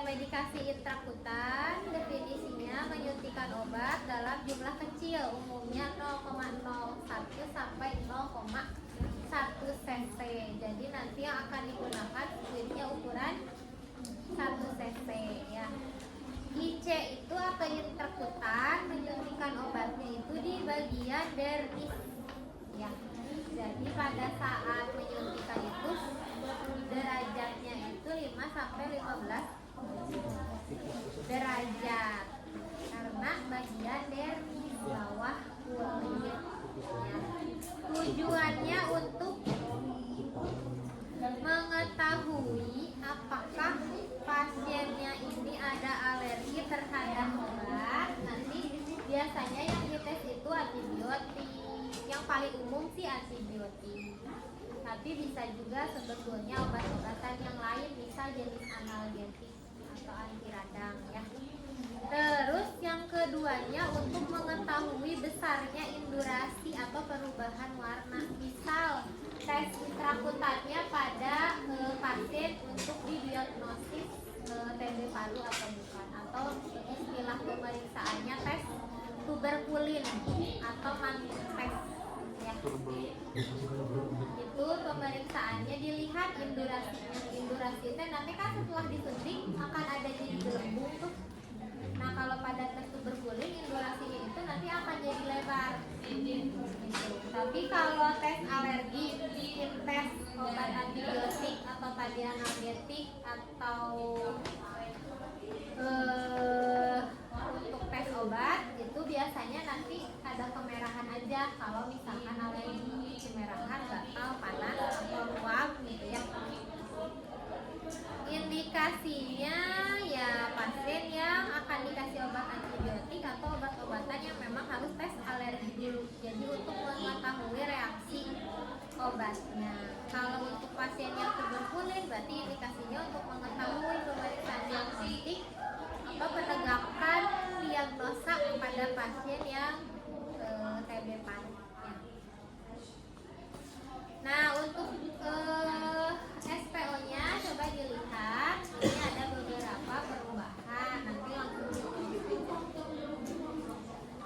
medikasi intrakutan definisinya menyuntikkan obat dalam jumlah kecil, umumnya 0,01 sampai 0,1 cc. Jadi nanti yang akan digunakan fluidnya ukuran 1 cc ya. IC itu atau intrakutan menyuntikkan obatnya itu di bagian dermis ya. Jadi pada saat menyuntikkan itu derajatnya itu 5 sampai 15 derajat karena bagian dermis bawah kulit ya. Tujuannya untuk mengetahui apakah pasiennya ini ada alergi terhadap obat. Nanti biasanya yang dites itu antibiotik, yang paling umum sih antibiotik, tapi bisa juga sebetulnya obat-obatan yang lain, bisa jenis analgetik atau anti radang ya. Terus yang keduanya untuk mengetahui besarnya indurasi atau perubahan warna. Misal tes intrakutannya pada pasien untuk didiagnosis TB paru atau bukan, atau istilah pemeriksaannya tes tuberkulin atau manifest ya. Itu pemeriksaannya dilihat indurasinya. Indurasi itu nanti kan setelah disuntik akan ada jadi gelembung tuh. Nah kalau pada tes tuberkulin indurasinya itu nanti akan jadi lebar. Tapi kalau tes alergi, tes obat antibiotik atau tadi analgetik atau untuk tes obat itu biasanya nanti ada kemerahan aja. Kalau misalkan alergi, kemerahan, gatal, panas atau ruam gitu ya. Indikasinya ya pasien yang akan dikasih obat antibiotik atau obat-obatan yang memang harus tes alergi dulu. Jadi untuk mengetahui reaksi obatnya. Kalau untuk pasien yang tuberkulin berarti indikasinya untuk mengetahui pemeriksaan diagnostik atau penegakan diagnosa pada pasien yang TB paru. Nah untuk SPO-nya coba dilihat, ini ada beberapa perubahan. Nanti langsung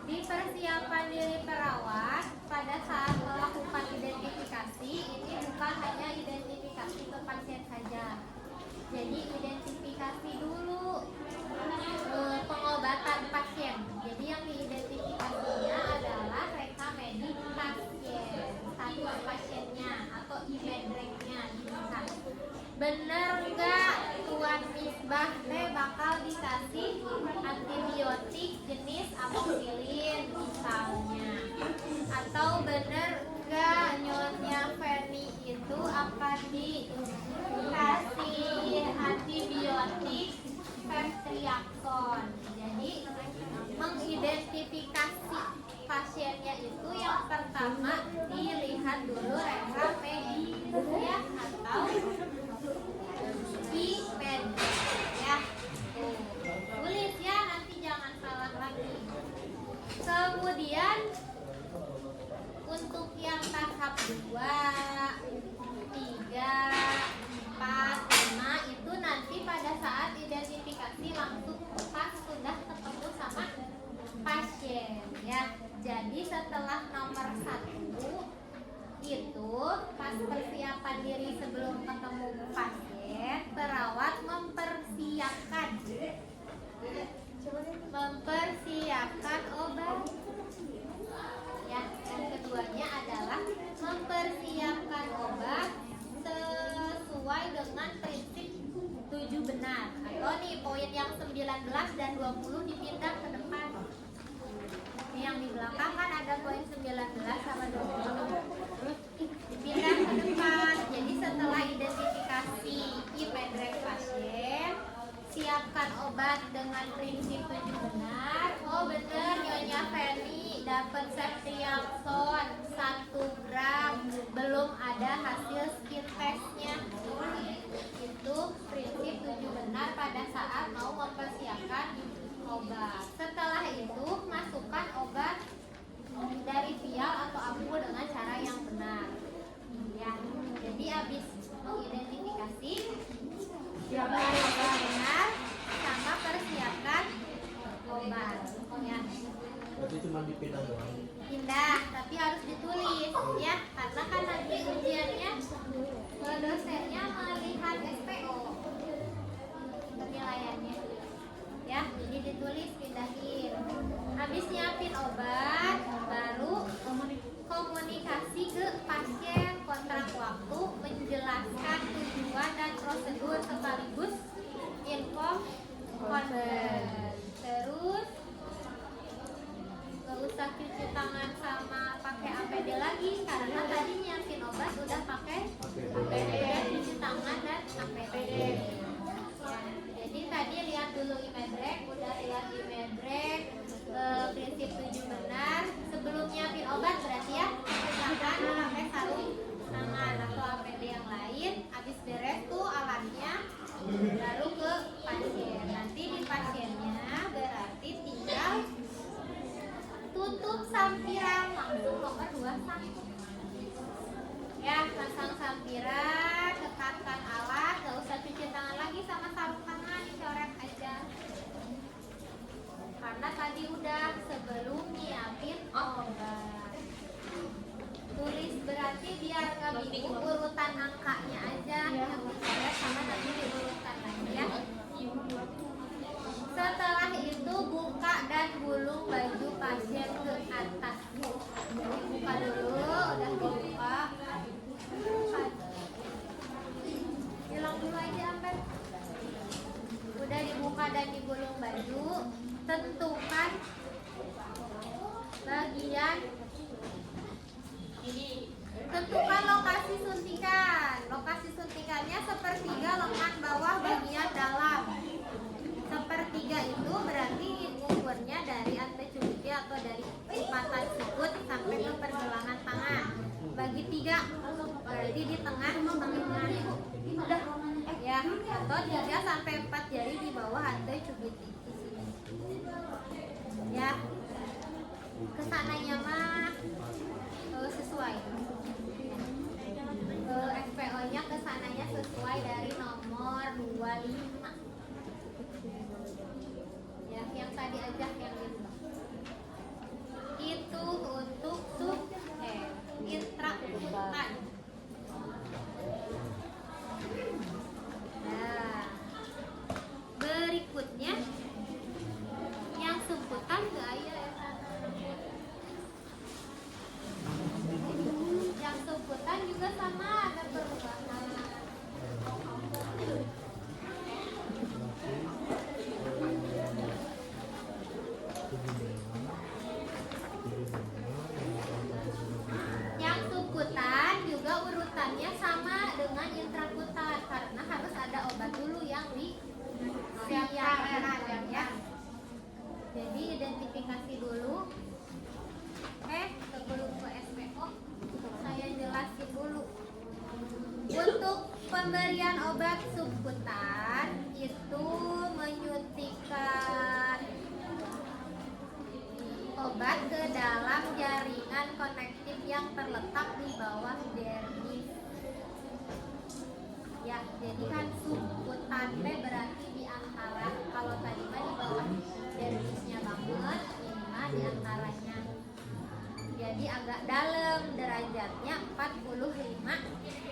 di persiapan diri perawat pada saat melakukan identifikasi, ini bukan hanya identifikasi ke pasien saja. Jadi identifikasi dulu pengobatan pasien. Jadi yang diidentifikasinya adalah rekam medik pasien, status pasiennya atau e-medreknya dilihat. Bener nggak Tuan Misbah teh bakal dikasih antibiotik jenis amoxicillin misalnya, atau bener nggak Nyonya Feni itu akan dikasih antibiotik ceftriaxone. Jadi mengidentifikasi pasiennya itu yang pertama dilihat dulu rekam medik ya atau e-medrek ya. Tulis ya, nanti jangan salah lagi. Kemudian untuk yang tahap 2, 3, 4, 5 itu nanti pada saat identifikasi langsung pas sudah ketemu sama pasien ya. Jadi setelah nomor 1 itu pas persiapan diri sebelum ketemu pasien, perawat mempersiapkan obat ya. Yang keduanya adalah mempersiapkan obat sesuai dengan prinsip 7 benar, atau nih poin yang 19 dan 20 dipindah ke depan. Ini yang di belakang kan ada poin 19 sama 20, dipindah ke depan. Jadi setelah identifikasi e-medrek pasien, siapkan obat dengan prinsip 7 benar. Oh bener Nyonya Feni dapat ceftriaxone 1 gram, belum ada hasil skin testnya. Itu prinsip 7 benar pada saat mau mempersiapkan obat. Setelah itu masukkan obat dari vial atau ampul dengan cuma dipindah doang. Pindah, tapi harus ditulis ya, karena kan nanti ujiannya dosennya melihat SPO penilaiannya ya, jadi ditulis pindahin. Habis nyiapin obat, baru komunikasi ke pasien, kontrak waktu, menjelaskan tujuan dan prosedur sekaligus info konten. Terus gak usah cuci tangan sama pakai APD lagi, karena tadi nyiapin obat udah pakai APD, cuci tangan dan APD ya. Jadi tadi lihat dulu Imedrek, udah lihat Imedrek, prinsip 7 benar. Sebelum nyiapin obat berarti ya cuci tangan pakai sarung tangan atau APD yang lain. Habis beres tuh alatnya, lalu ke pasien. Nanti di pasiennya berarti tinggal tutup sampiran, langsung nomor 2 sangkup ya, pasang sampiran, dekatkan alat, gak usah cuci tangan lagi sama sarung tangan, dicoret aja karena tadi udah sebelum nyiapin obat. Tulis berarti biar gak bingung, urutan angkanya aja yang dicoret sama nanti diurutkan lagi ya. Setelah itu buka dan gulung baju pasien ke atas. Buka dulu, udah dibuka. Hilang dulu aja sampai. Udah dibuka dan digulung baju. Tentukan bagian ini. Tentukan lokasi suntikan. Lokasi suntikannya sepertiga lengan bawah bagian dalam. Sepertiga itu berarti ukurnya dari antecubiti atau dari lipatan sikut sampai ke pergelangan tangan. Bagi 3 berarti di tengah udah ya, atau 3 sampai 4 jari di bawah antecubiti di sini. Ya. Kesananya mah sesuai. SPO-nya kesananya sesuai dari nomor 25. Ya, yang tadi aja yang itu untuk intrakutan. Nah, berikutnya yang sumputan gaya yang sumputan juga sama, ada perubahan. Yang sumputan juga urutannya sama dengan intrakutan karena harus ada obat dulu yang disiapkan ya. Jadi identifikasi dulu. Sebelum ke SPO saya jelasin dulu. Untuk pemberian obat sumputan itu menyuntikkan obat ke dalam jaringan konektif yang terletak di bawah dermis. Ya, jadi kan sumputan berarti di antara, kalau tadi mah di bawah dermisnya banget, ini mah di antaranya. Jadi agak dalam, derajatnya 45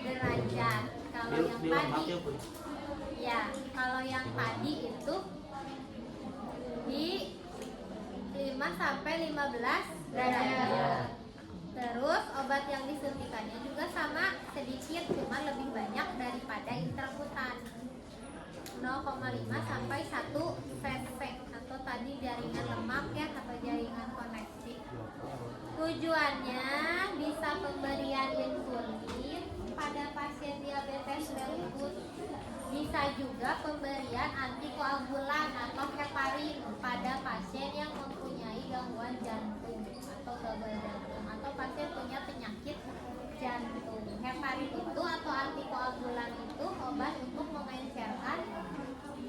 derajat. Kalau yang tadi ya, kalau yang tadi itu di 5 sampai 15 derajat. Terus obat yang disuntikannya juga sama, sedikit cuma lebih banyak daripada intrakutan. 0,5 sampai 1 cc atau tadi jaringan lemak ya, atau jaringan koneksi. Tujuannya bisa pemberian insulin pada pasien diabetes mellitus. Bisa juga pemberian antikoagulan atau heparin pada pasien yang mempunyai gangguan jantung atau gagal jantung atau pasien punya penyakit jantung. Heparin itu atau antikoagulan itu obat untuk mengencerkan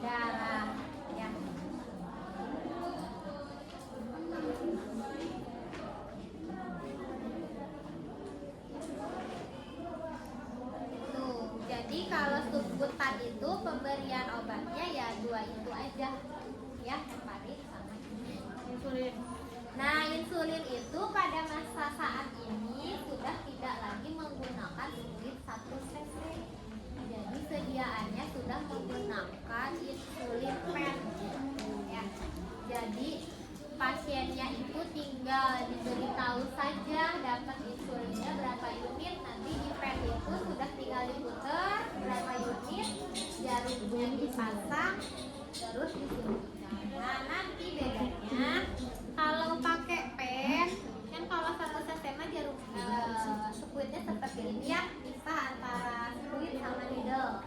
darah ya. Jadi kalau sumputan itu pemberian obatnya ya 2 itu aja ya, heparin sama ini. masa saat ini sudah tidak lagi menggunakan fluid 1 cc. Jadi sediaannya sudah menggunakan insulin pen. Ya. Jadi pasiennya itu tinggal diberitahu saja dapat insulinnya berapa unit, nanti di pen itu sudah tinggal diputar berapa unit, jarumnya dipasang, terus disuntikan. Nah, nanti bedanya kalau pakai pen kan kalau 1 cc mah jarum sekuitnya seperti ini ya, bisa antara sekuit sama needle.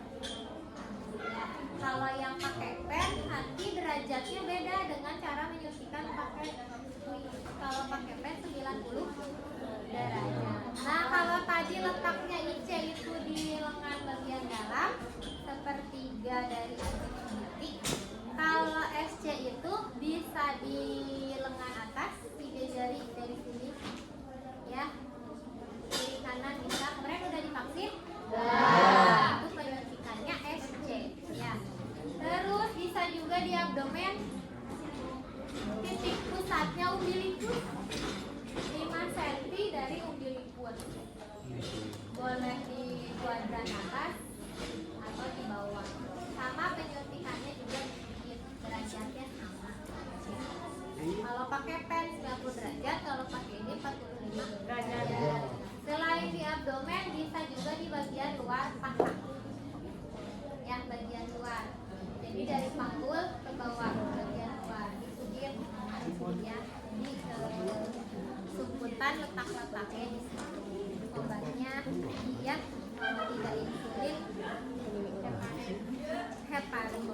Ya, kalau yang pakai pen nanti derajatnya beda dengan cara menyuntikkan pakai sekuit. Kalau pakai pen 90 derajat. Nah, kalau tadi letaknya IC itu di lengan bagian dalam sepertiga dari anjing sendiri. Kalau SC itu bisa di lengan atas 3 jari dari sini. Ya. Kiri kanan bisa. Kemarin udah divaksin? Nah, itu penyuntikannya SC. Ya. Terus bisa juga di abdomen. Titik pusatnya umbilikus 5 cm dari umbilikus. Boleh di kuadran atas atau di bawah. Sama penyuntikannya juga derajatnya sama. Kalau pakai pen 90 derajat, kalau pakai ini 45 derajat. Selain di abdomen bisa juga di bagian luar paha. Ya, bagian luar. Jadi dari panggul ke bawah bagian luar. Disugit ya. Ini subkutan letak-letaknya di sini. Obatnya ya, kalau tidak insulin heparin.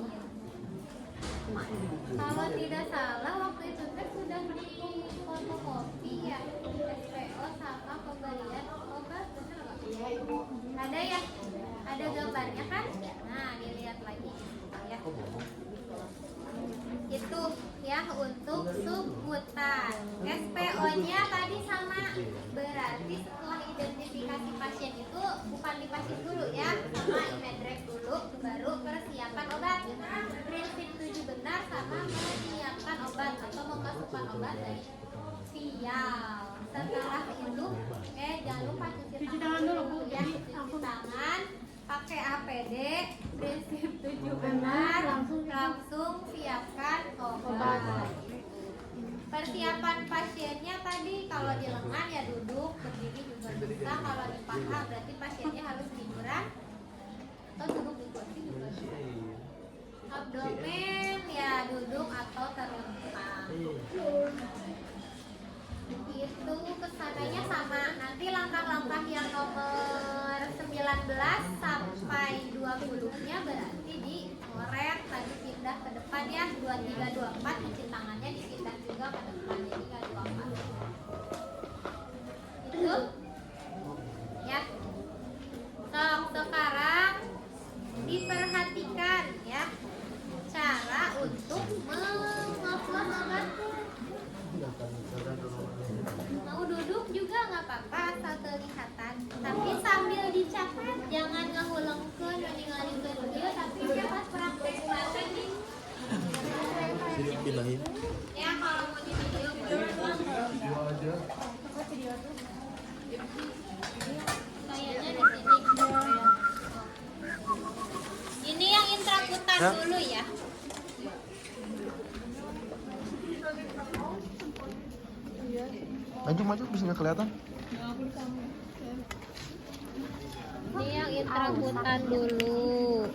Kalau tidak salah waktu itu sudah di fotokopi ya, SPO sama pembelian obat, benar nggak? Ada ya, ada gambarnya kan? Nah, dilihat lagi ya. Itu ya untuk subkutan. SPO-nya tadi sama, berarti setelah identifikasi pasien itu bukan dipasien dulu ya, sama imedrek dulu, baru persiapan obat. Prinsip 7 benar sama menyiapkan obat atau memasukkan obat dari vial. Setelah itu, jangan lupa cuci tangan dulu ya, cuci tangan, pakai APD, prinsip 7 benar, langsung siapkan obat. Persiapan pasiennya tadi kalau di lengan ya duduk, berdiri juga bisa. Kalau di paha berarti pasiennya harus tiduran atau duduk di kursi juga bisa. Abdomen ya duduk atau terlentang. Itu kesananya sama. Nanti langkah-langkah yang nomor 19 sampai 20-nya berarti di ngoret, tadi pindah ke depan ya, 23 24 cuci tangannya dipindah juga ke depan, jadi nggak 24. Itu ya. Sekarang diperhatikan ya cara untuk mengoplos obat. Mau duduk juga nggak apa-apa asal kelihatan, tapi sambil dicatat, jangan ngehulengkeun ninggalin video tapi dia pas praktek bahasa nih. Ya kalau mau di video aja. Kayaknya di sini. Ini yang intrakutan dulu ya. Maju bisa nggak kelihatan? Ini yang intrakutan dulu.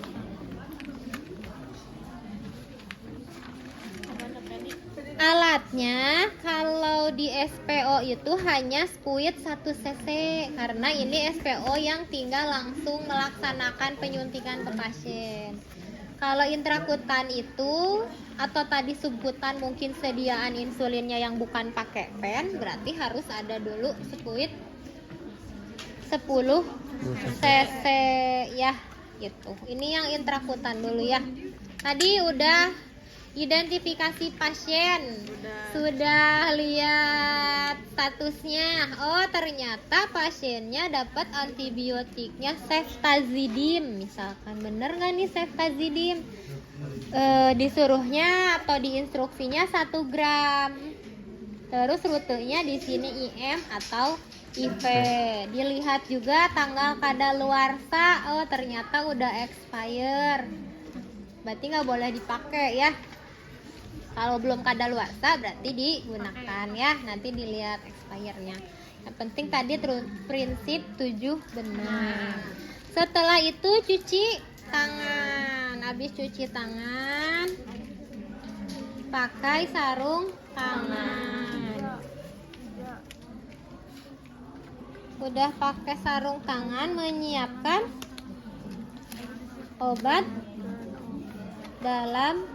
Alatnya kalau di SPO itu hanya spuit 1 cc karena ini SPO yang tinggal langsung melaksanakan penyuntikan ke pasien. Kalau intrakutan itu atau tadi subkutan mungkin sediaan insulinnya yang bukan pakai pen, berarti harus ada dulu spuit 10 cc ya gitu. Ini yang intrakutan dulu ya. Tadi udah identifikasi pasien, sudah lihat statusnya. Oh ternyata pasiennya dapat antibiotiknya ceftazidime, misalkan. Bener nggak nih ceftazidime? Disuruhnya atau diinstruksinya 1 gram Terus rutenya di sini IM atau IV. Dilihat juga tanggal kadaluarsa. Oh, ternyata udah expire. Berarti nggak boleh dipakai ya. Kalau belum kadaluarsa berarti digunakan ya. Nanti dilihat expire-nya. Yang penting tadi prinsip 7 benar. Setelah itu cuci tangan. Habis cuci tangan, pakai sarung tangan. Udah pakai sarung tangan, menyiapkan obat dalam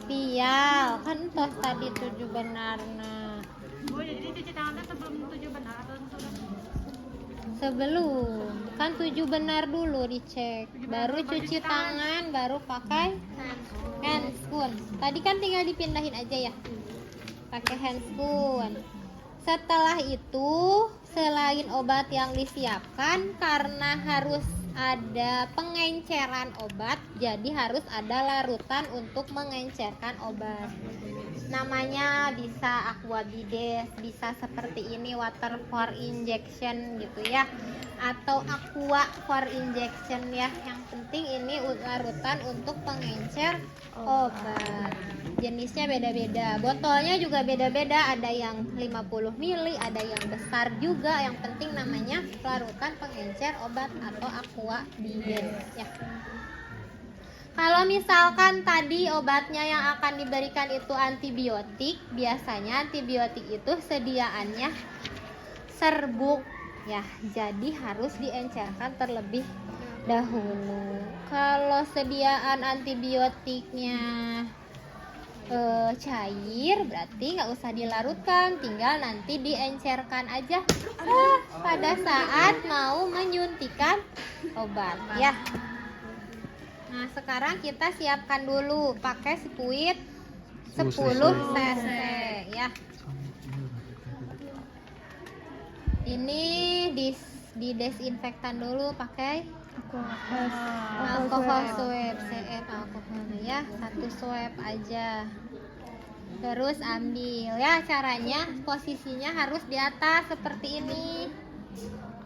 pial. Kan tos tadi 7 benarna. Oh, jadi cuci tangannya sebelum 7 benar atau sudah? Sebelum, kan 7 benar dulu dicek, baru cuci tangan, baru pakai handscoon. Tadi kan tinggal dipindahin aja ya, pakai handscoon. Setelah itu, selain obat yang disiapkan, karena harus ada pengenceran obat, jadi harus ada larutan untuk mengencerkan obat. Namanya bisa aquabides, bisa seperti ini water for injection gitu ya, atau aqua for injection ya. Yang penting ini larutan untuk pengencer obat. Jenisnya beda-beda, botolnya juga beda-beda, ada yang 50 ml, ada yang besar juga. Yang penting namanya larutan pengencer obat atau aquabides ya. Kalau misalkan tadi obatnya yang akan diberikan itu antibiotik, biasanya antibiotik itu sediaannya serbuk ya, jadi harus diencerkan terlebih dahulu. Kalau sediaan antibiotiknya cair, berarti nggak usah dilarutkan, tinggal nanti diencerkan aja pada saat mau menyuntikan obat ya. Nah, sekarang kita siapkan dulu pakai spuit 10 cc ya. Ini didesinfektan dulu pakai alkohol swab, CF alkohol ya, 1 swab aja. Terus ambil ya, caranya posisinya harus di atas seperti ini.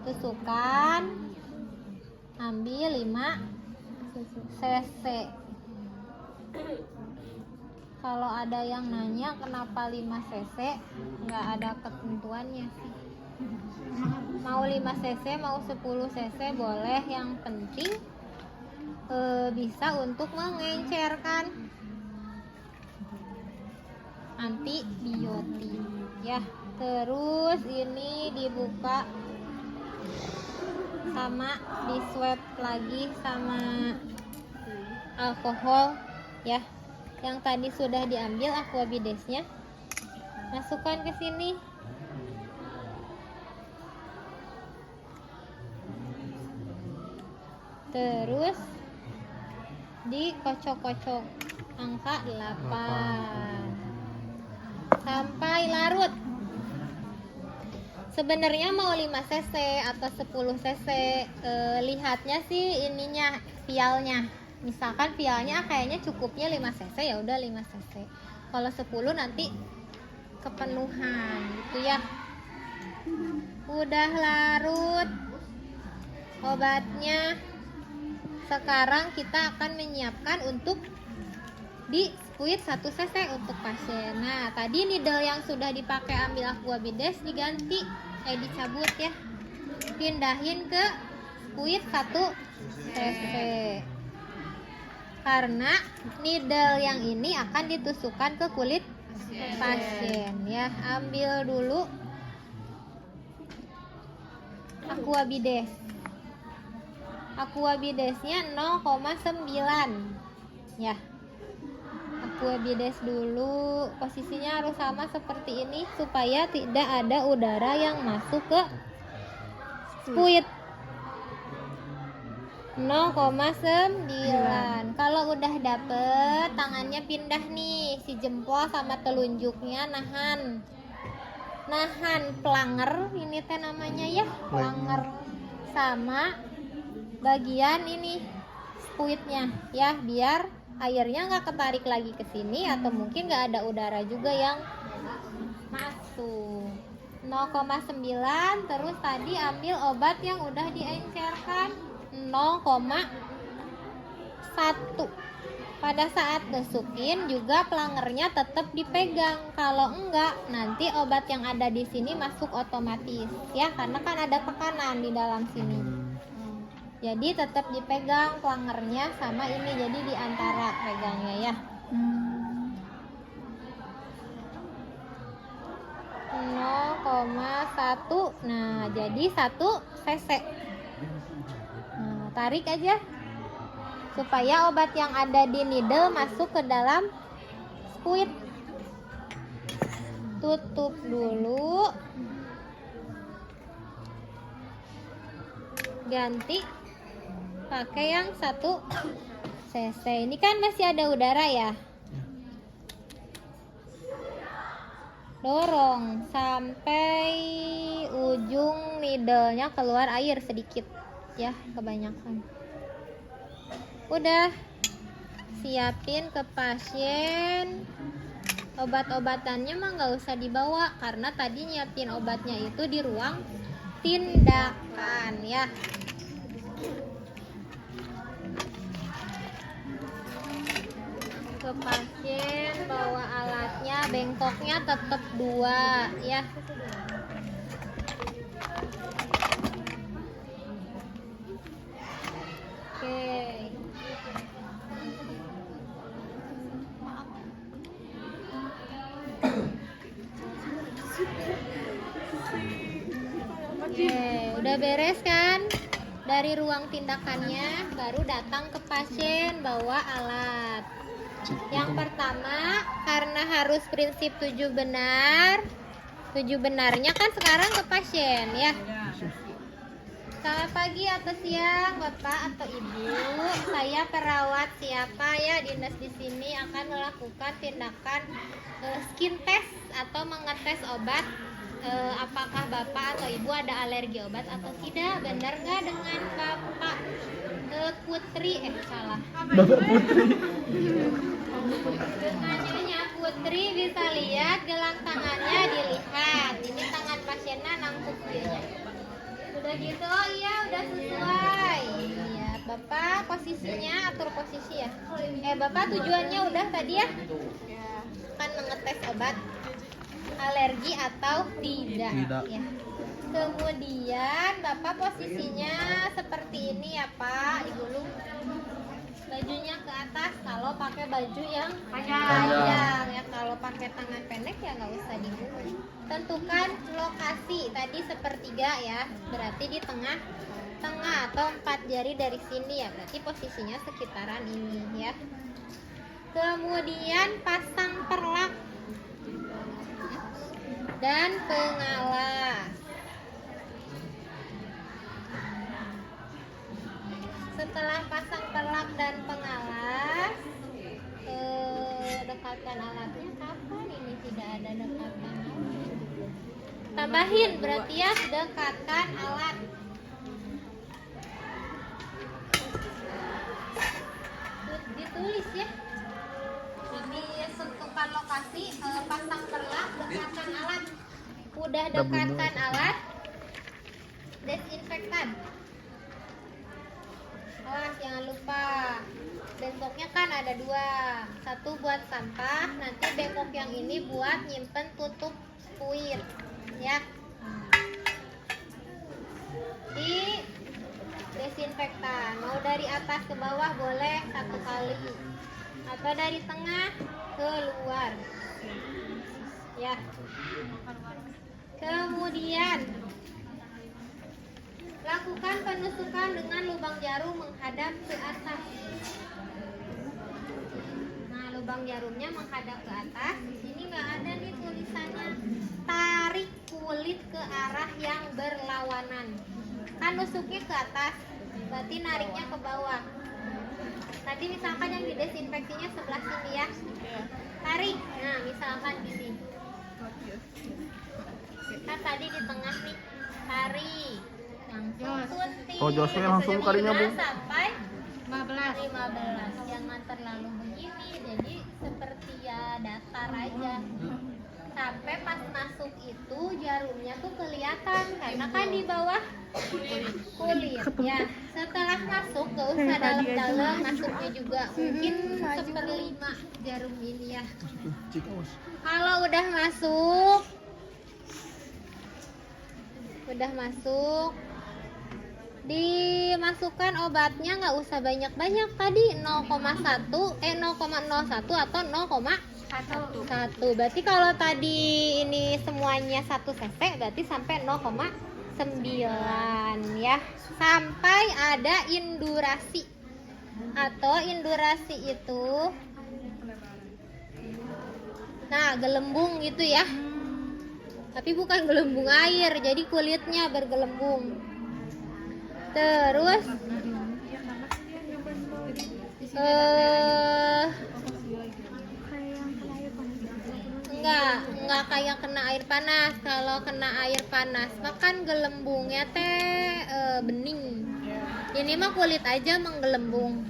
Tusukkan, ambil 5 cc. Kalau ada yang nanya kenapa 5 cc, nggak ada ketentuannya sih. Mau 5 cc, mau 10 cc boleh, yang penting bisa untuk mengencerkan antibiotik ya. Terus ini dibuka sama di swab lagi sama alkohol ya, yang tadi sudah diambil aquabidesnya, masukkan ke sini. Terus dikocok-kocok angka 8 sampai larut. Sebenarnya mau 5 cc atau 10 cc, lihatnya sih ininya, pialnya. Misalkan pialnya kayaknya cukupnya 5 cc, ya udah 5 cc. Kalau 10 nanti kepenuhan gitu ya. Udah larut obatnya. Sekarang kita akan menyiapkan untuk di spuit 1 cc untuk pasien. Nah, tadi needle yang sudah dipakai ambil aquabides diganti, dicabut ya. Pindahin ke spuit 1 cc. Karena needle yang ini akan ditusukkan ke kulit pasien ya. Ambil dulu aquabides. Aquabidesnya 0,9 ya. Aquabides dulu, posisinya harus sama seperti ini supaya tidak ada udara yang masuk ke spuit. 0,9. Kalau udah dapet, tangannya pindah nih, si jempol sama telunjuknya nahan planger, ini teh namanya ya, planger, sama bagian ini spuitnya ya, biar airnya nggak ketarik lagi ke sini, atau mungkin nggak ada udara juga yang masuk 0,9. Terus tadi ambil obat yang udah diencerkan 0,1. Pada saat masukin juga pelangernya tetap dipegang. Kalau enggak, nanti obat yang ada di sini masuk otomatis ya, karena kan ada tekanan di dalam sini. Jadi tetap dipegang pelangernya sama ini, jadi di antara pegangnya ya. 0,1. Nah, jadi 1 cc. Nah, tarik aja supaya obat yang ada di needle masuk ke dalam squid. Tutup dulu. Ganti pakai yang 1 cc. Ini kan masih ada udara ya. Dorong sampai ujung needle-nya keluar air sedikit ya, kebanyakan. Udah, siapin ke pasien. Obat-obatannya mah nggak usah dibawa karena tadi nyiapin obatnya itu di ruang tindakan ya. Ke pasien, bawa alatnya, bengkoknya tetap 2 ya. Oke. Udah beres kan? Dari ruang tindakannya baru datang ke pasien bawa alat. Yang pertama, karena harus prinsip 7 benar. 7 benarnya kan sekarang ke pasien ya. Selamat pagi atau siang, Bapak atau Ibu. Saya perawat siapa ya dinas di sini akan melakukan tindakan skin test atau mengetes obat. Apakah Bapak atau Ibu ada alergi obat atau tidak? Benar nggak dengan Bapak Putri? Salah. Bapak Putri. Dengan Nyonya Putri bisa lihat gelang tangannya, dilihat. Ini tangan pasiennya nangkuk dia. Udah gitu, oh iya udah sesuai. Iya, Bapak posisinya atur posisi ya. Bapak tujuannya udah tadi ya? Kan mengetes obat alergi atau tidak. Ya. Kemudian Bapak posisinya seperti ini ya Pak, digulung bajunya ke atas kalau pakai baju yang panjang ya. Kalau pakai tangan pendek ya nggak usah digulung. Tentukan lokasi tadi sepertiga ya, berarti di tengah atau 4 jari dari sini ya, berarti posisinya sekitaran ini ya. Kemudian pasang perlak dan pengalas. Setelah pasang perlak dan pengalas, dekatkan alatnya. Kapan ini tidak ada dekatkan alat? Tambahin berarti ya, dekatkan alat. Ditulis ya. Ditentukan lokasi, pasang perlak, dekatkan alat. Udah dekatkan alat, desinfektan. Awas jangan lupa, bengkoknya kan ada 2, 1 buat sampah, nanti bengkok yang ini buat nyimpen tutup squid ya. Di desinfektan, mau dari atas ke bawah boleh 1 kali atau dari tengah ke luar ya. Kemudian lakukan penusukan dengan lubang jarum menghadap ke atas. Nah, lubang jarumnya menghadap ke atas. Di sini nggak ada nih tulisannya. Tarik kulit ke arah yang berlawanan. Kan nusuknya ke atas, berarti nariknya ke bawah. Tadi misalkan yang didesinfeksinya sebelah sini ya. Tarik. Nah, misalkan gini. Kan tadi di tengah nih. Tarik. Oh, Joshua langsung kalinya Bu. Sampai 15. Jangan terlalu begini, jadi seperti ya datar aja. sampai pas masuk itu jarumnya tuh kelihatan karena kan di bawah kulit ya. Setelah masuk gak usah dalam-dalam, masuknya juga mungkin 1/5 jarum ini ya. Kalau udah masuk dimasukkan obatnya, nggak usah banyak-banyak tadi 0,01 atau 0,1. Berarti kalau tadi ini semuanya 1 cc berarti sampai 0,9 ya, sampai ada indurasi. Atau indurasi itu nah gelembung gitu ya, tapi bukan gelembung air, jadi kulitnya bergelembung. Terus enggak kayak kena air panas. Kalau kena air panas makan gelembungnya teh bening. Ini mah kulit aja menggelembung.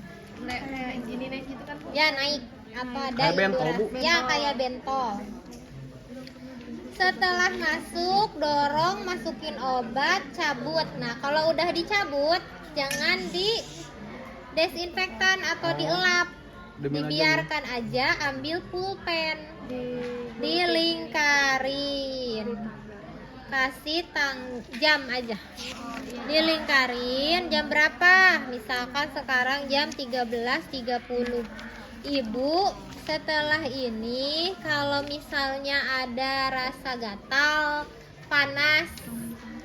Ini naik gitu kan? Ya naik apa ada Kayak bentol, Bu. ya kayak bentol. Setelah masuk, dorong, masukin obat, cabut. Nah, kalau udah dicabut, jangan di desinfektan atau dielap. Dibiarkan aja, ambil pulpen. Dilingkarin. Kasih jam aja. Dilingkarin jam berapa? Misalkan sekarang jam 13.30. Ibu setelah ini kalau misalnya ada rasa gatal, panas,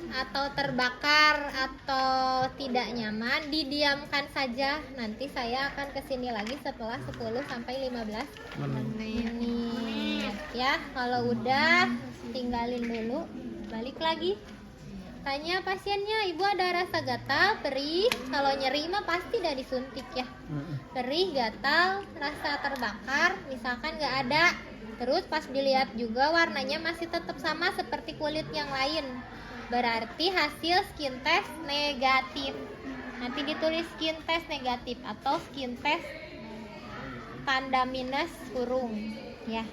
atau terbakar atau tidak nyaman, didiamkan saja. Nanti saya akan kesini lagi setelah 10 sampai 15 menit ya. Kalau udah tinggalin dulu, balik lagi. Tanya pasiennya, ibu ada rasa gatal, perih. Kalau nyeri mah pasti udah disuntik ya. Perih, gatal, rasa terbakar, misalkan nggak ada. Terus pas dilihat juga warnanya masih tetap sama seperti kulit yang lain. Berarti hasil skin test negatif. Nanti ditulis skin test negatif atau skin test tanda minus kurung ya.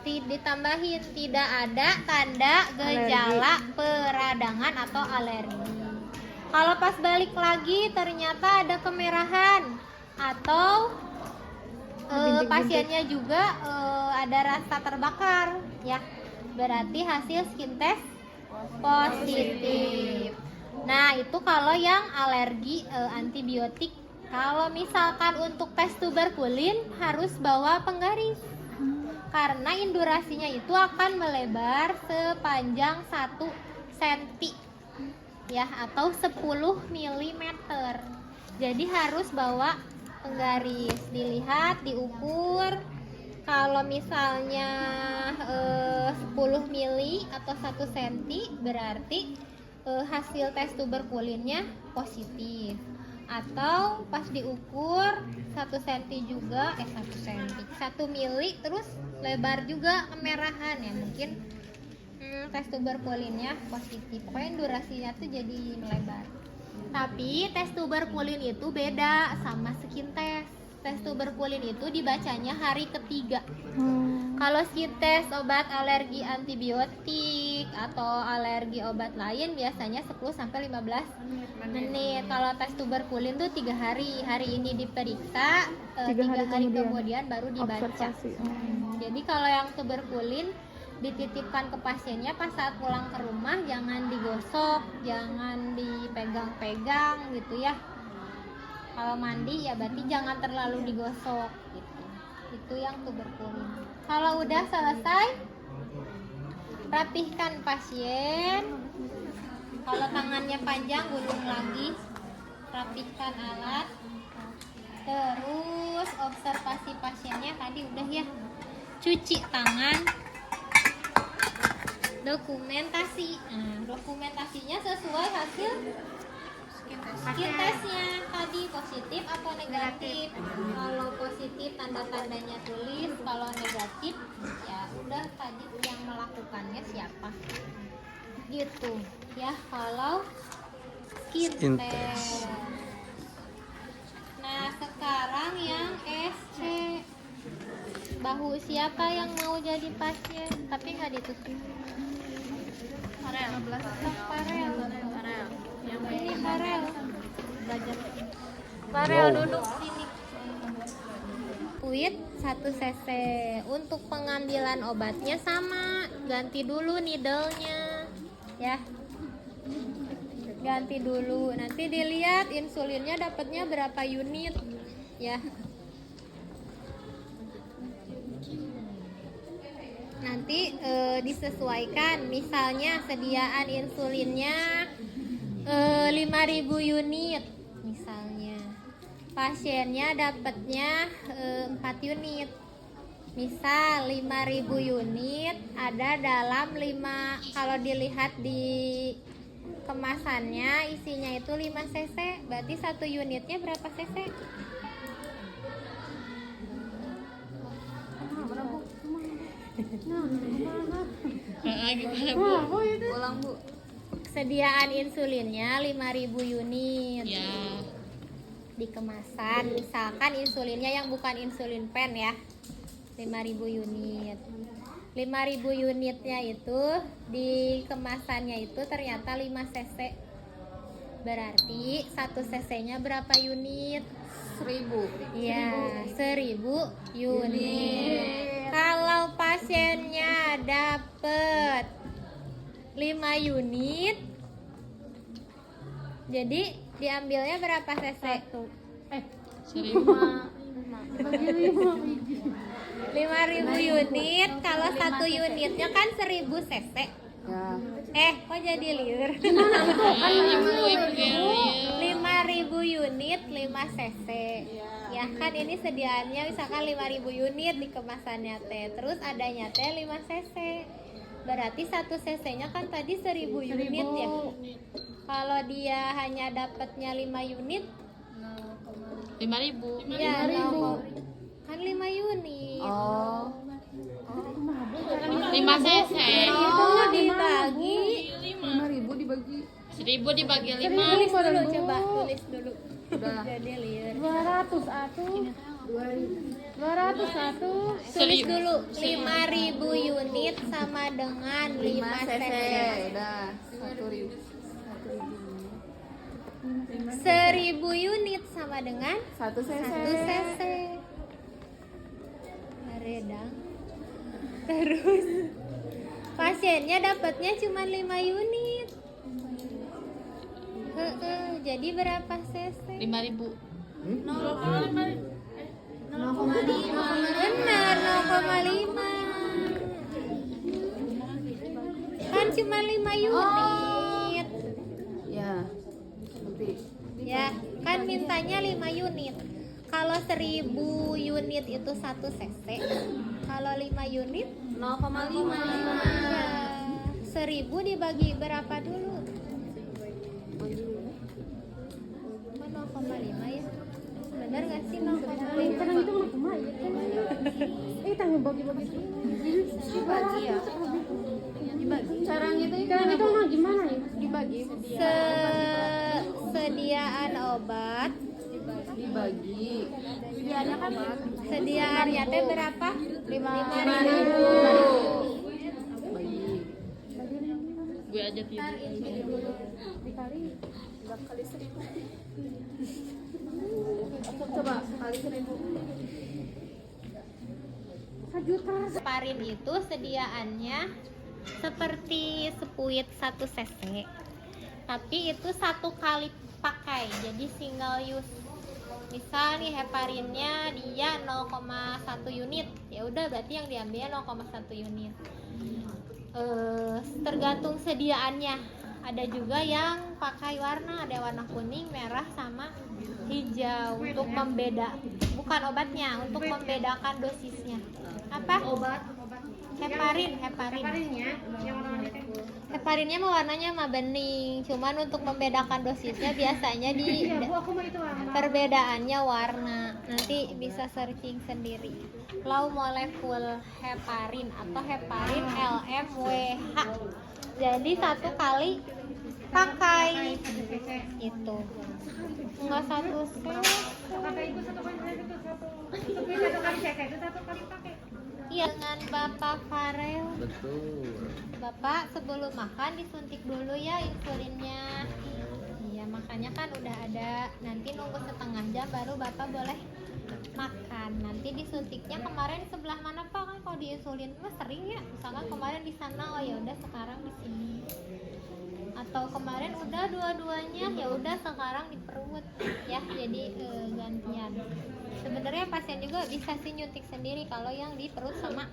Ditambahin tidak ada tanda gejala peradangan atau alergi. Kalau pas balik lagi ternyata ada kemerahan atau pasiennya juga ada rasa terbakar ya, berarti hasil skin test positif. Nah itu kalau yang alergi antibiotik. Kalau misalkan untuk tes tuberkulin harus bawa penggaris, karena indurasinya itu akan melebar sepanjang 1 cm ya, atau 10 mm. Jadi harus bawa penggaris, dilihat, diukur. Kalau misalnya 10 mili atau 1 cm berarti hasil tes tuberkulinnya positif. Atau pas diukur 1 cm juga 1 mili terus lebar juga kemerahan ya, mungkin tes tuberkulinnya positif. Pokoknya durasinya tuh jadi melebar. Tapi tes tuberkulin itu beda sama skin test. Tes tuberkulin itu dibacanya hari ketiga. Kalau skin test obat alergi antibiotik atau alergi obat lain biasanya 10-15 menit. Kalau tes tuberkulin tuh 3 hari. Hari ini diperiksa, 3 hari kemudian baru dibaca. Jadi kalau yang tuberkulin dititipkan ke pasiennya pas saat pulang ke rumah, jangan digosok, jangan dipegang-pegang gitu ya. Kalau mandi ya berarti jangan terlalu digosok gitu. Itu yang tuberkulin. Kalau udah selesai, rapihkan pasien. Kalau tangannya panjang, gulung lagi, rapihkan alat. Terus observasi pasiennya tadi udah ya. Cuci tangan. Dokumentasi. Nah, dokumentasinya sesuai hasil skin testnya tadi, positif atau negatif. Kalau positif tanda-tandanya tulis, kalau negatif ya udah tadi yang melakukannya siapa gitu ya. Kalau skin test. Nah sekarang yang SC bahu. Siapa yang mau jadi pasien? Tapi nggak ditutup. Farel. Sok Farel. Farel. Ini Farel. Belajar. Farel Wow. duduk sini. Kuit 1 cc. Untuk pengambilan obatnya sama. Ganti dulu needle-nya. Ya. Ganti dulu. Nanti dilihat insulinnya dapatnya berapa unit. Ya. Nanti disesuaikan, misalnya sediaan insulinnya 5.000 unit misalnya, pasiennya dapatnya 4 unit, misal 5.000 unit ada dalam 5, kalau dilihat di kemasannya isinya itu 5 cc, berarti 1 unitnya berapa cc? Gimana Bu? Ulang Bu. Sediaan insulinnya 5.000 unit. Ya. Di kemasan, misalkan insulinnya yang bukan insulin pen ya, 5.000 unit. 5.000 unitnya itu di kemasannya itu ternyata 5 cc. Berarti 1 cc-nya berapa unit? 1.000. Ya, 1.000 unit. Kalau pasiennya dapet 5 unit, jadi diambilnya berapa cc? 5.000 unit. Kalau 1 unitnya kan 1.000 cc. Ya. Kok jadi liur? 5.000 unit 5 cc. Ya kan ini sediaannya misalkan 5.000 unit di kemasannya teh. Terus adanya teh 5 cc. Berarti 1 cc-nya kan tadi 1.000 unit ya. Kalau dia hanya dapatnya 5 unit 5.000. ya 5.000. Kan 5 unit. Oh. 5 cc. Oh, dibagi 5.000 dibagi 1.000 dibagi 5. tulis dulu, coba tulis dulu. Udah. Jadi liur. 201 Tulis dulu 5.000 unit sama dengan 5 cc. Udah. 1.000. 1.000 unit sama dengan 1 cc. 1 cc. Redang. Terus pasiennya dapatnya cuma 5 unit. Jadi berapa cc? 5.000. Benar, 0,5. Kan cuma 5 unit. Ya. Nanti. Ya, kan mintanya 5 unit. Kalau 1.000 unit itu 1 cc. Kalau 5 unit 0,5. ya, 1.000 dibagi berapa dulu? Kok 0,5 ya? Bener gak sih 0,5? Kadang itu mah kumaha ya. Tanggung bagi-bagi. Dibagi ya. Dibagi. Cara ngitungnya Kadang itu mah gimana ya? dibagi. Sediaan obat. Dibagi. Sediaannya teh berapa? 5.000. Bagi. Gue aja tidur. Dikali Coba kali 1.000. 1 juta. Heparin itu sediaannya seperti sepuit 1 cc. Tapi itu 1 kali pakai, jadi single use. Misal nih heparinnya dia 0,1 unit, ya udah berarti yang diambilnya 0,1 unit. Tergantung sediaannya. Ada juga yang pakai warna, ada warna kuning, merah sama hijau untuk membeda, bukan obatnya, untuk membedakan dosisnya. Apa? Obat. Heparin. Heparinnya yang warna-warni teh. Heparinnya mah warnanya mah bening, cuman untuk membedakan dosisnya biasanya di Iya, Bu, aku mah itu warna. perbedaannya warna. Nanti bisa searching sendiri. Low molecule heparin atau heparin LMWH. Jadi 1 kali pakai itu. Enggak 1 cc. Kata ibu 1 kali itu 1 kali cek itu 1 kali pakai. Iya, dengan Bapak Farel. Betul. Bapak sebelum makan disuntik dulu ya insulinnya. Iya, makanya kan udah ada. Nanti nunggu setengah jam baru Bapak boleh makan. Nanti disuntiknya kemarin sebelah mana Pak? Kan kalau di insulin mah sering ya. Misalkan kemarin di sana, oh ya udah sekarang di sini. Atau kemarin udah dua-duanya, ya udah sekarang di perut ya. Jadi gantian. Sebenarnya pasien juga bisa sih nyuntik sendiri kalau yang di perut sama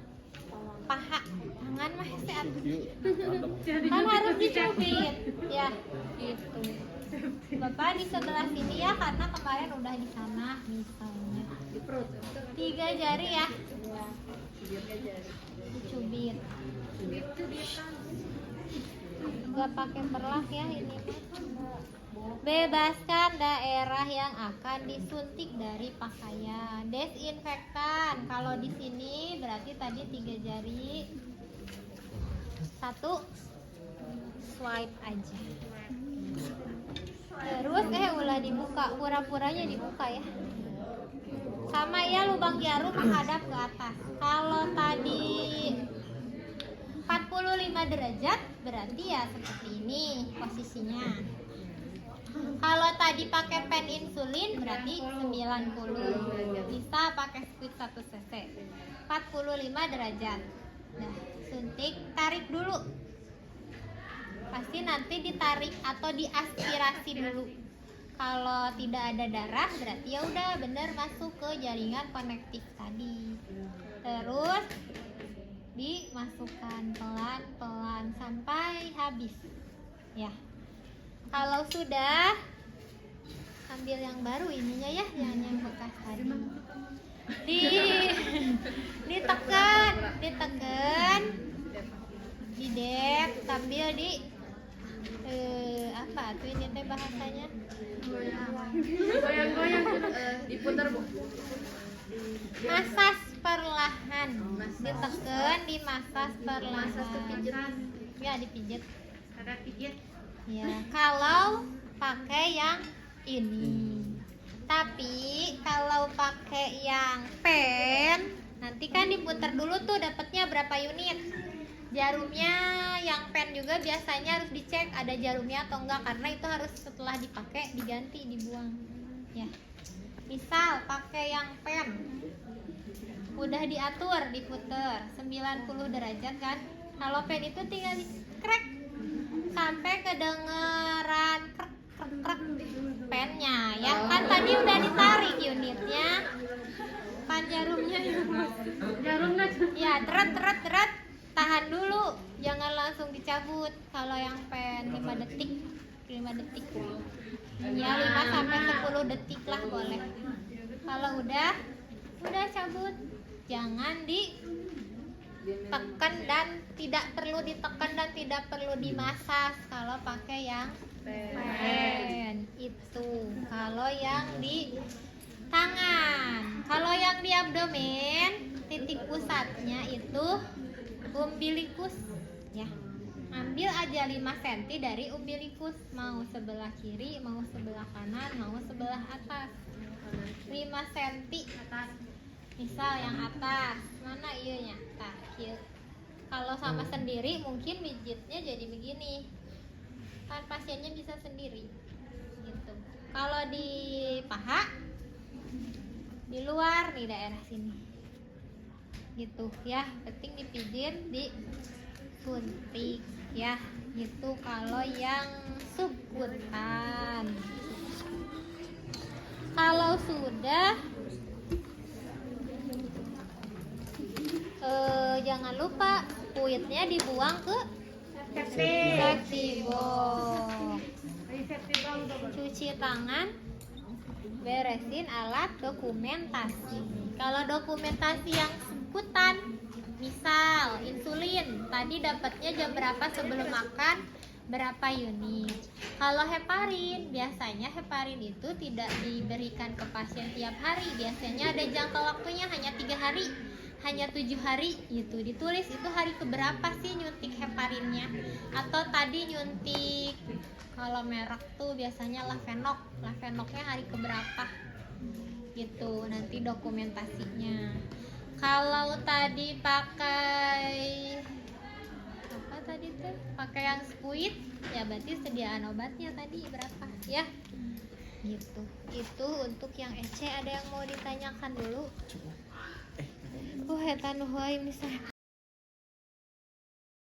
paha. Tangan mah sehat. Kan harus dicubit ya gitu. Bapak di sebelah sini ya karena kemarin udah di sana misalnya. Di perut. 3 jari ya. Dicubit. Enggak pakai perlak ya ini mah. Bebaskan daerah yang akan disuntik dari pakaian. Desinfektan. Kalau di sini berarti tadi 3 jari. 1 swipe aja. Terus ulah dibuka, pura-puranya dibuka ya. Sama ya, lubang jarum menghadap ke atas. Kalau tadi 45 derajat berarti ya seperti ini posisinya. Kalau tadi pakai pen insulin berarti 90. Bisa pakai squeeze 1 cc. 45 derajat. Nah, suntik, tarik dulu. Pasti nanti ditarik atau diaspirasi dulu. Kalau tidak ada darah berarti ya udah bener masuk ke jaringan konektif tadi. Terus dimasukkan pelan-pelan sampai habis. Ya. Kalau sudah, ambil yang baru ininya ya, yang bekas tadi. Ditekan, didep sambil di apa tuh ini teh bahasanya? Goyang-goyang diputar Bu. Masas perlahan. Ditekan, dimasas perlahan. Ya, dipijit. Ada pijit. Ya, kalau pakai yang ini. Tapi kalau pakai yang pen, nanti kan diputar dulu tuh dapatnya berapa unit. Jarumnya yang pen juga biasanya harus dicek ada jarumnya atau enggak karena itu harus setelah dipakai diganti, dibuang. Ya. Misal pakai yang pen. Udah diatur, diputer 90 derajat kan. Kalau pen itu tinggal dikrek sampai kedengeran krek krek krek pennya ya kan tadi udah ditarik unitnya kan jarumnya ya deret tahan dulu jangan langsung dicabut kalau yang pen 5 detik ya 5 sampai 10 detik lah boleh. Kalau udah cabut jangan ditekan dan tidak perlu ditekan dan tidak perlu dimasas kalau pakai yang pen itu. Kalau yang di tangan, kalau yang di abdomen titik pusatnya itu umbilikus ya. Ambil aja 5 cm dari umbilikus, mau sebelah kiri, mau sebelah kanan, mau sebelah atas. 5 cm atas. Misal yang atas, mana iya nya? Tah, kieu. Kalau sama sendiri mungkin mijitnya jadi begini. Kan pasiennya bisa sendiri. Gitu. Kalau di paha di luar di daerah sini. Gitu ya, penting dipijit, disuntik ya. Gitu kalau yang subkutan. Kalau sudah jangan lupa kuitnya dibuang ke safety box. Cuci tangan, beresin alat dokumentasi. Kalau dokumentasi yang sekutan, misal insulin, tadi dapatnya jam berapa sebelum makan, berapa unit. Kalau heparin, biasanya heparin itu tidak diberikan ke pasien tiap hari. Biasanya ada jangka waktunya hanya 3 hari. Hanya 7 hari gitu. Ditulis itu hari keberapa sih nyuntik heparinnya. Atau tadi nyuntik kalau merek tuh biasanya Lavenok. Lavenoknya hari keberapa gitu. Nanti dokumentasinya. Kalau tadi pakai apa tadi teh? Pakai yang squid, ya berarti sediaan obatnya tadi berapa ya? Gitu. Itu untuk yang EC ada yang mau ditanyakan dulu? Eta nu heuy misalnya